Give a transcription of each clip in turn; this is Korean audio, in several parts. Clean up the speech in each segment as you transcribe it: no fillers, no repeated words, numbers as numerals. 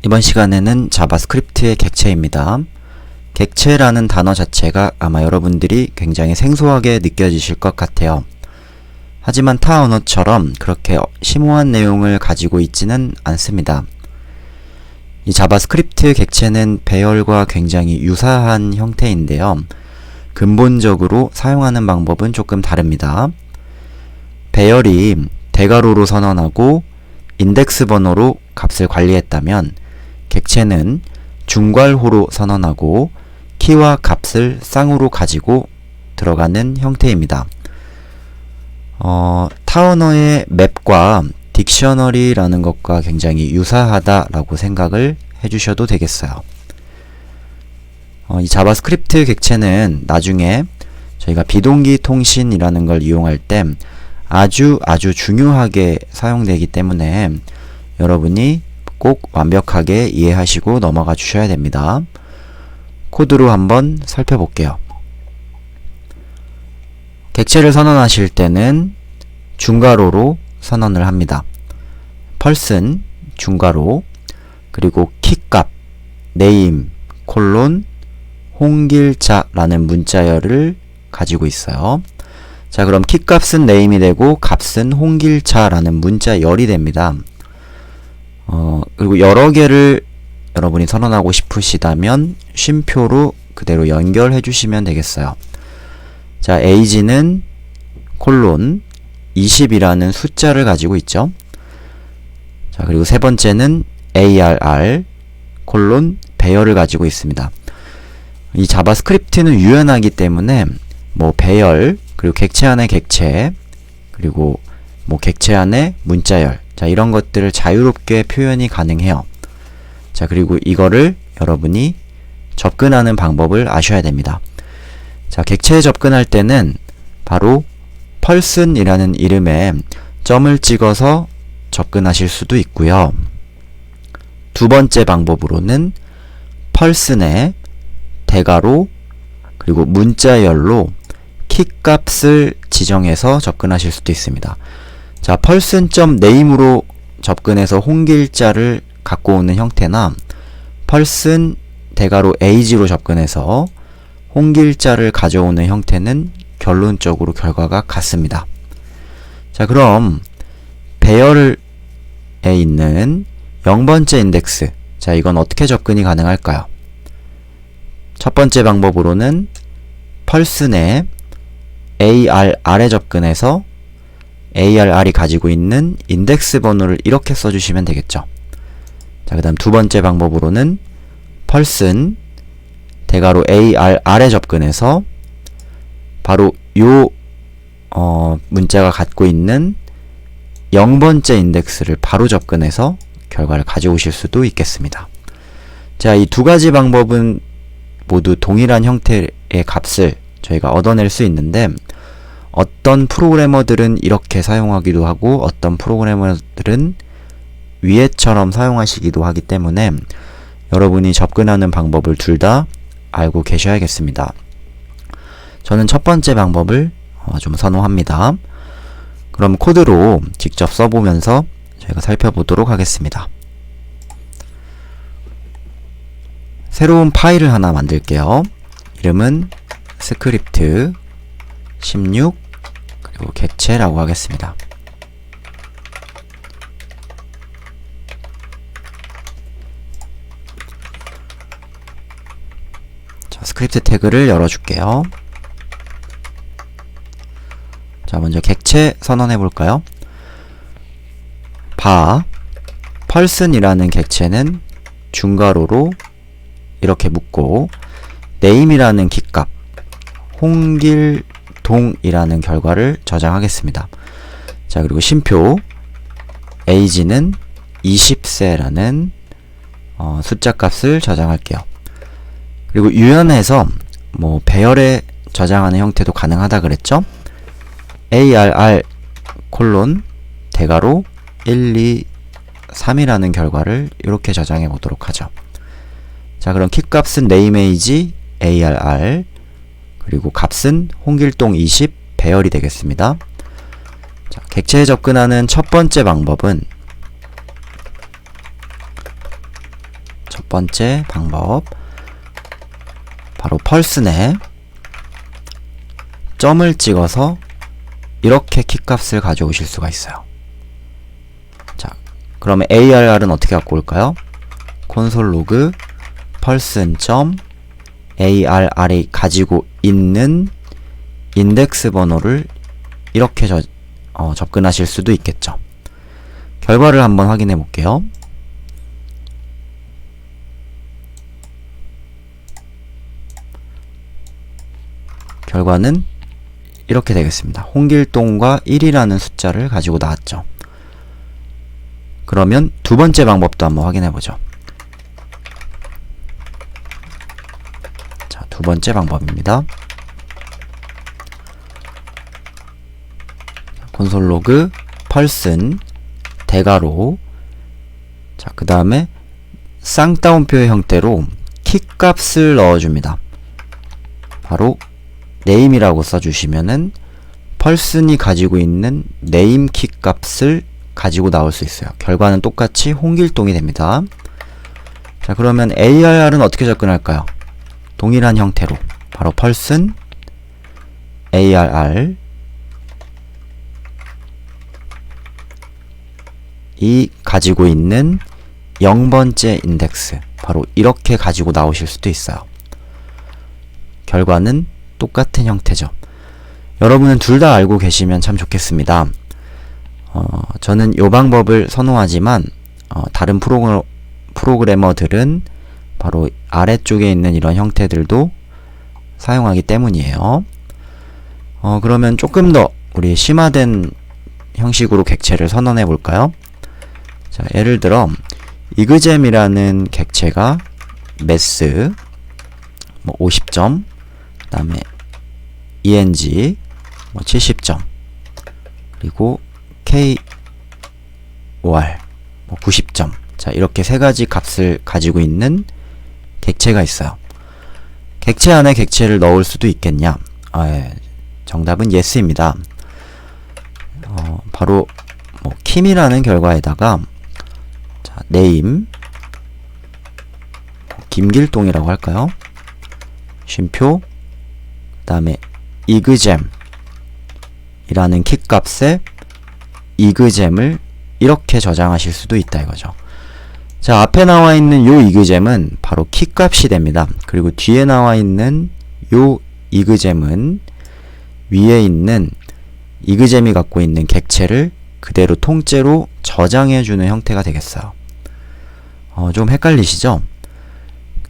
이번 시간에는 자바스크립트의 객체입니다. 객체라는 단어 자체가 아마 여러분들이 굉장히 생소하게 느껴지실 것 같아요. 하지만 타 언어처럼 그렇게 심오한 내용을 가지고 있지는 않습니다. 이 자바스크립트 객체는 배열과 굉장히 유사한 형태인데요. 근본적으로 사용하는 방법은 조금 다릅니다. 배열이 대괄호로 선언하고 인덱스 번호로 값을 관리했다면 객체는 중괄호로 선언하고 키와 값을 쌍으로 가지고 들어가는 형태입니다. 타 언어의 맵과 딕셔너리라는 것과 굉장히 유사하다라고 생각을 해주셔도 되겠어요. 이 자바스크립트 객체는 나중에 저희가 비동기 통신이라는 걸 이용할 때 아주 중요하게 사용되기 때문에 여러분이 꼭 완벽하게 이해하시고 넘어가 주셔야 됩니다. 코드로 한번 살펴볼게요. 객체를 선언하실 때는 중괄호로 선언을 합니다. 펄슨 중괄호, 그리고 키값 네임 콜론 홍길자라는 문자열을 가지고 있어요. 자, 그럼 키값은 네임이 되고 값은 홍길자라는 문자열이 됩니다. 그리고 여러 개를 여러분이 선언하고 싶으시다면 쉼표로 그대로 연결해 주시면 되겠어요. 자, age는 콜론 20이라는 숫자를 가지고 있죠. 자, 그리고 세 번째는 arr 콜론 배열을 가지고 있습니다. 이 자바스크립트는 유연하기 때문에 뭐 배열, 그리고 객체 안의 객체, 그리고 뭐 객체 안의 문자열, 자, 이런 것들을 자유롭게 표현이 가능해요. 자, 그리고 이거를 여러분이 접근하는 방법을 아셔야 됩니다. 자, 객체에 접근할 때는 바로 펄슨이라는 이름에 점을 찍어서 접근하실 수도 있고요. 두 번째 방법으로는 펄슨에 대괄호 그리고 문자열로 키값을 지정해서 접근하실 수도 있습니다. 자, 펄슨.name으로 접근해서 홍길자를 갖고 오는 형태나 펄슨 대괄호 age로 접근해서 홍길자를 가져오는 형태는 결론적으로 결과가 같습니다. 자, 그럼 배열에 있는 0번째 인덱스, 자, 이건 어떻게 접근이 가능할까요? 첫 번째 방법으로는 펄슨에 arr에 접근해서 arr이 가지고 있는 인덱스 번호를 이렇게 써주시면 되겠죠. 자, 그 다음 두 번째 방법으로는 펄슨 대괄호 arr에 접근해서 바로 요 문자가 갖고 있는 0번째 인덱스를 바로 접근해서 결과를 가져오실 수도 있겠습니다. 자, 이 두 가지 방법은 모두 동일한 형태의 값을 저희가 얻어낼 수 있는데 어떤 프로그래머들은 이렇게 사용하기도 하고 어떤 프로그래머들은 위에처럼 사용하시기도 하기 때문에 여러분이 접근하는 방법을 둘 다 알고 계셔야겠습니다. 저는 첫 번째 방법을 좀 선호합니다. 그럼 코드로 직접 써보면서 저희가 살펴보도록 하겠습니다. 새로운 파일을 하나 만들게요. 이름은 스크립트 16 그리고 객체라고 하겠습니다. 자, 스크립트 태그를 열어줄게요. 자, 먼저 객체 선언해 볼까요? 펄슨이라는 객체는 중괄호로 이렇게 묻고 name이라는 키값 홍길동이라는 결과를 저장하겠습니다. 자, 그리고 쉼표 age는 20세라는 숫자 값을 저장할게요. 그리고 유연해서 뭐 배열에 저장하는 형태도 가능하다 그랬죠? arr 콜론 대괄호 1, 2, 3이라는 결과를 이렇게 저장해 보도록 하죠. 자, 그럼 키값은 nameage arr 그리고 값은 홍길동 20 배열이 되겠습니다. 자, 객체에 접근하는 첫 번째 방법은 번째 방법, 바로 펄스네 점을 찍어서 이렇게 키값을 가져오실 수가 있어요. 자, 그러면 ARR은 어떻게 갖고 올까요? 콘솔 로그 펄슨 점 ARR이 가지고 있는 인덱스 번호를 이렇게 접근하실 수도 있겠죠. 결과를 한번 확인해 볼게요. 결과는 이렇게 되겠습니다. 홍길동과 1이라는 숫자를 가지고 나왔죠. 그러면 두 번째 방법도 한번 확인해 보죠. 자, 두 번째 방법입니다. 콘솔 로그 펄슨 대괄호, 자, 그 다음에 쌍따옴표의 형태로 키값을 넣어줍니다. 바로 네임이라고 써주시면은 펄슨이 가지고 있는 네임 키값을 가지고 나올 수 있어요. 결과는 똑같이 홍길동이 됩니다. 자, 그러면 ARR은 어떻게 접근할까요? 동일한 형태로 바로 펄슨 ARR 이 가지고 있는 0번째 인덱스, 바로 이렇게 가지고 나오실 수도 있어요. 결과는 똑같은 형태죠. 여러분은 둘 다 알고 계시면 참 좋겠습니다. 저는 이 방법을 선호하지만 다른 프로그래머들은 바로 아래쪽에 있는 이런 형태들도 사용하기 때문이에요. 그러면 조금 더 우리 심화된 형식으로 객체를 선언해 볼까요? 자, 예를 들어 이그잼이라는 객체가 매스 50점, 그 다음에 ENG 70점, 그리고 KOR 90점. 자, 이렇게 세 가지 값을 가지고 있는 객체가 있어요. 객체 안에 객체를 넣을 수도 있겠냐? 정답은 yes입니다. 바로 킴이라는 결과에다가 자, 네임 김길동이라고 할까요? 쉼표, 그 다음에 이그잼 이라는 키값에 이그잼을 이렇게 저장하실 수도 있다 이거죠. 자, 앞에 나와 있는 요 이그잼은 바로 키값이 됩니다. 그리고 뒤에 나와 있는 요 이그잼은 위에 있는 이그잼이 갖고 있는 객체를 그대로 통째로 저장해주는 형태가 되겠어요. 좀 헷갈리시죠?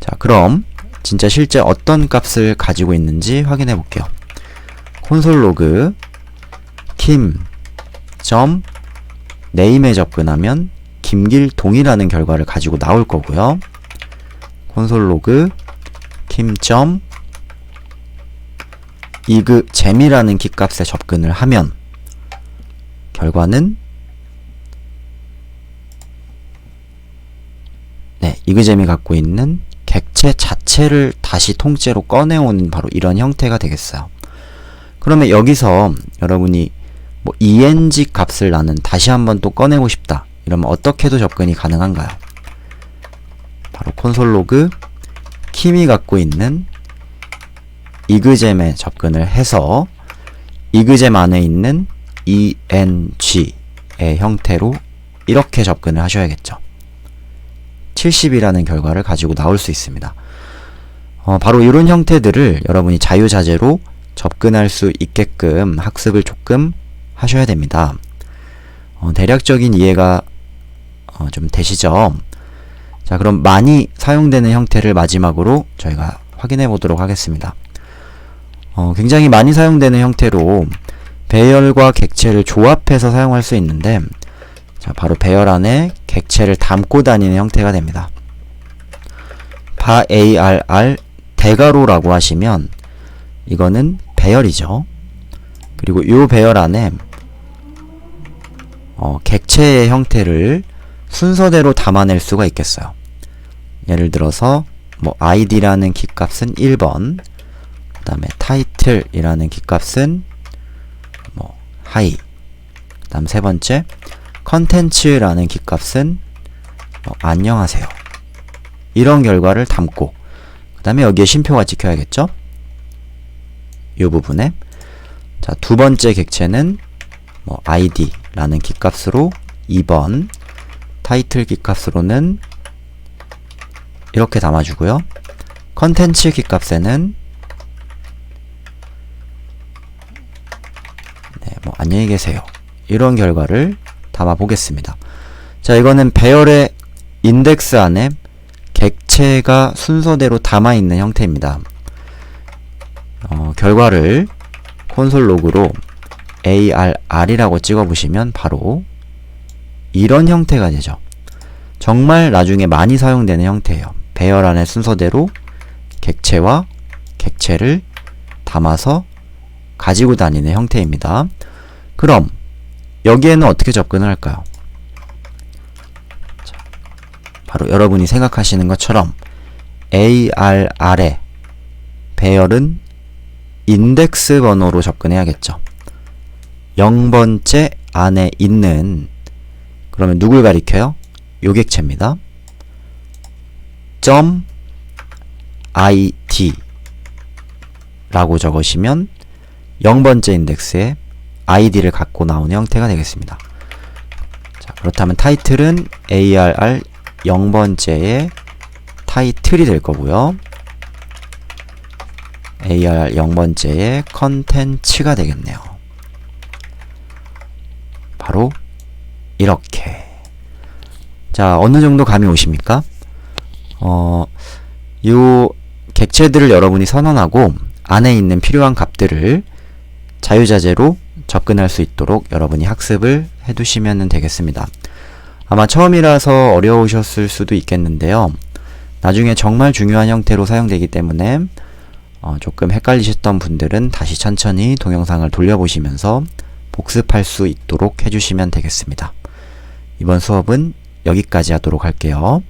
자, 그럼 진짜 실제 어떤 값을 가지고 있는지 확인해 볼게요. 콘솔 로그 김 점 네임에 접근하면 김길동이라는 결과를 가지고 나올 거고요. 콘솔 로그 김 점 이그잼이라는 키값에 접근을 하면 결과는 이그잼이 갖고 있는 객체 자체를 다시 통째로 꺼내오는 바로 이런 형태가 되겠어요. 그러면 여기서 여러분이 ENG 값을 나는 다시 한번 또 꺼내고 싶다 이러면 어떻게도 접근이 가능한가요? 바로 콘솔 로그 킴이 갖고 있는 이그잼에 접근을 해서 이그잼 안에 있는 ENG의 형태로 이렇게 접근을 하셔야겠죠. 70이라는 결과를 가지고 나올 수 있습니다. 바로 이런 형태들을 여러분이 자유자재로 접근할 수 있게끔 학습을 조금 하셔야 됩니다. 대략적인 이해가 좀 되시죠? 자, 그럼 많이 사용되는 형태를 마지막으로 저희가 확인해 보도록 하겠습니다. 굉장히 많이 사용되는 형태로 배열과 객체를 조합해서 사용할 수 있는데, 자, 바로 배열 안에 객체를 담고 다니는 형태가 됩니다. ARR 대괄호라고 하시면 이거는 배열이죠. 그리고 이 배열 안에 객체의 형태를 순서대로 담아낼 수가 있겠어요. 예를 들어서 id라는 키값은 1번, 그 다음에 title이라는 키값은 high, 그 다음 세 번째 content라는 키값은 안녕하세요 이런 결과를 담고 그 다음에 여기에 쉼표가 찍혀야겠죠? 이 부분에 자, 두 번째 객체는 뭐 id라는 키값으로 2번 타이틀 키값으로는 이렇게 담아주고요. 컨텐츠 키값에는 네, 뭐 안녕히 계세요. 이런 결과를 담아 보겠습니다. 자, 이거는 배열의 인덱스 안에 객체가 순서대로 담아 있는 형태입니다. 결과를 콘솔 로그로 ARR이라고 찍어 보시면 바로 이런 형태가 되죠. 정말 나중에 많이 사용되는 형태예요. 배열 안에 순서대로 객체와 객체를 담아서 가지고 다니는 형태입니다. 그럼 여기에는 어떻게 접근을 할까요? 자, 바로 여러분이 생각하시는 것처럼 ARR의 배열은 인덱스 번호로 접근해야겠죠. 0번째 안에 있는 그러면 누굴 가리켜요? 요 객체입니다. .id 라고 적으시면 0번째 인덱스에 id를 갖고 나오는 형태가 되겠습니다. 자, 그렇다면 타이틀은 ARR 0번째의 타이틀이 될 거고요. ARR 0번째의 컨텐츠가 되겠네요. 바로 이렇게. 자, 어느 정도 감이 오십니까? 요 객체들을 여러분이 선언하고 안에 있는 필요한 값들을 자유자재로 접근할 수 있도록 여러분이 학습을 해두시면 되겠습니다. 아마 처음이라서 어려우셨을 수도 있겠는데요. 나중에 정말 중요한 형태로 사용되기 때문에 조금 헷갈리셨던 분들은 다시 천천히 동영상을 돌려보시면서 복습할 수 있도록 해주시면 되겠습니다. 이번 수업은 여기까지 하도록 할게요.